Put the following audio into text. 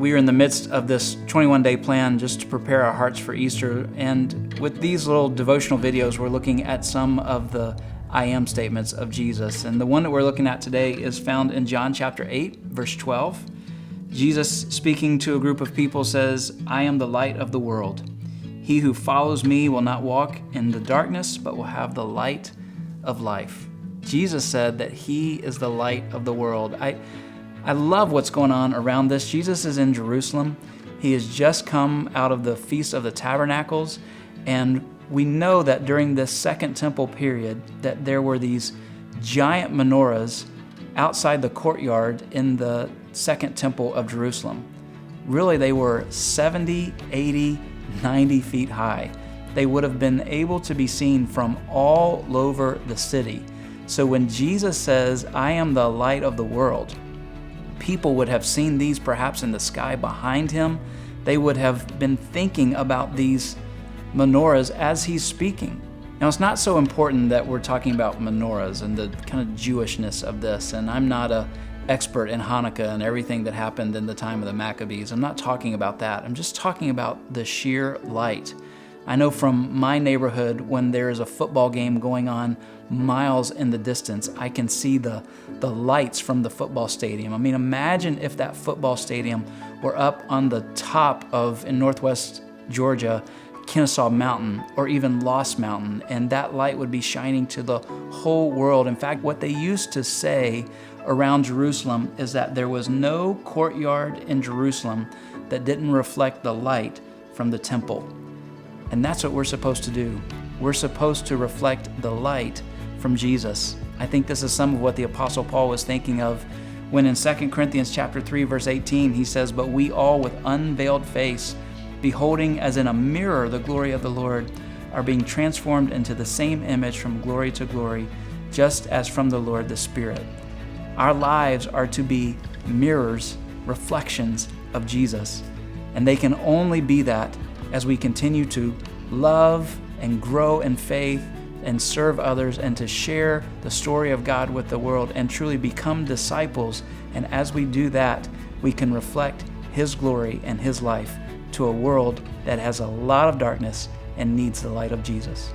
We are in the midst of this 21-day plan just to prepare our hearts for Easter. And with these little devotional videos, we're looking at some of the I am statements of Jesus. And the one that we're looking at today is found in John chapter 8, verse 12. Jesus, speaking to a group of people, says, "I am the light of the world. He who follows me will not walk in the darkness, but will have the light of life." Jesus said that he is the light of the world. I love what's going on around this. Jesus is in Jerusalem. He has just come out of the Feast of the Tabernacles, and we know that during this Second Temple period that there were these giant menorahs outside the courtyard in the Second Temple of Jerusalem. Really, they were 70, 80, 90 feet high. They would have been able to be seen from all over the city. So when Jesus says, "I am the light of the world," people would have seen these perhaps in the sky behind him. They would have been thinking about these menorahs as he's speaking. Now, it's not so important that we're talking about menorahs and the kind of Jewishness of this, and I'm not an expert in Hanukkah and everything that happened in the time of the Maccabees. I'm not talking about that. I'm just talking about the sheer light. I know from my neighborhood, when there is a football game going on miles in the distance, I can see the lights from the football stadium. I mean, imagine if that football stadium were up on the top of, in northwest Georgia, Kennesaw Mountain or even Lost Mountain, and that light would be shining to the whole world. In fact, what they used to say around Jerusalem is that there was no courtyard in Jerusalem that didn't reflect the light from the temple. And that's what we're supposed to do. We're supposed to reflect the light from Jesus. I think this is some of what the Apostle Paul was thinking of when in 2 Corinthians chapter 3, verse 18, he says, "But we all with unveiled face, beholding as in a mirror the glory of the Lord, are being transformed into the same image from glory to glory, just as from the Lord the Spirit." Our lives are to be mirrors, reflections of Jesus. And they can only be that as we continue to love and grow in faith and serve others and to share the story of God with the world and truly become disciples. And as we do that, we can reflect His glory and His life to a world that has a lot of darkness and needs the light of Jesus.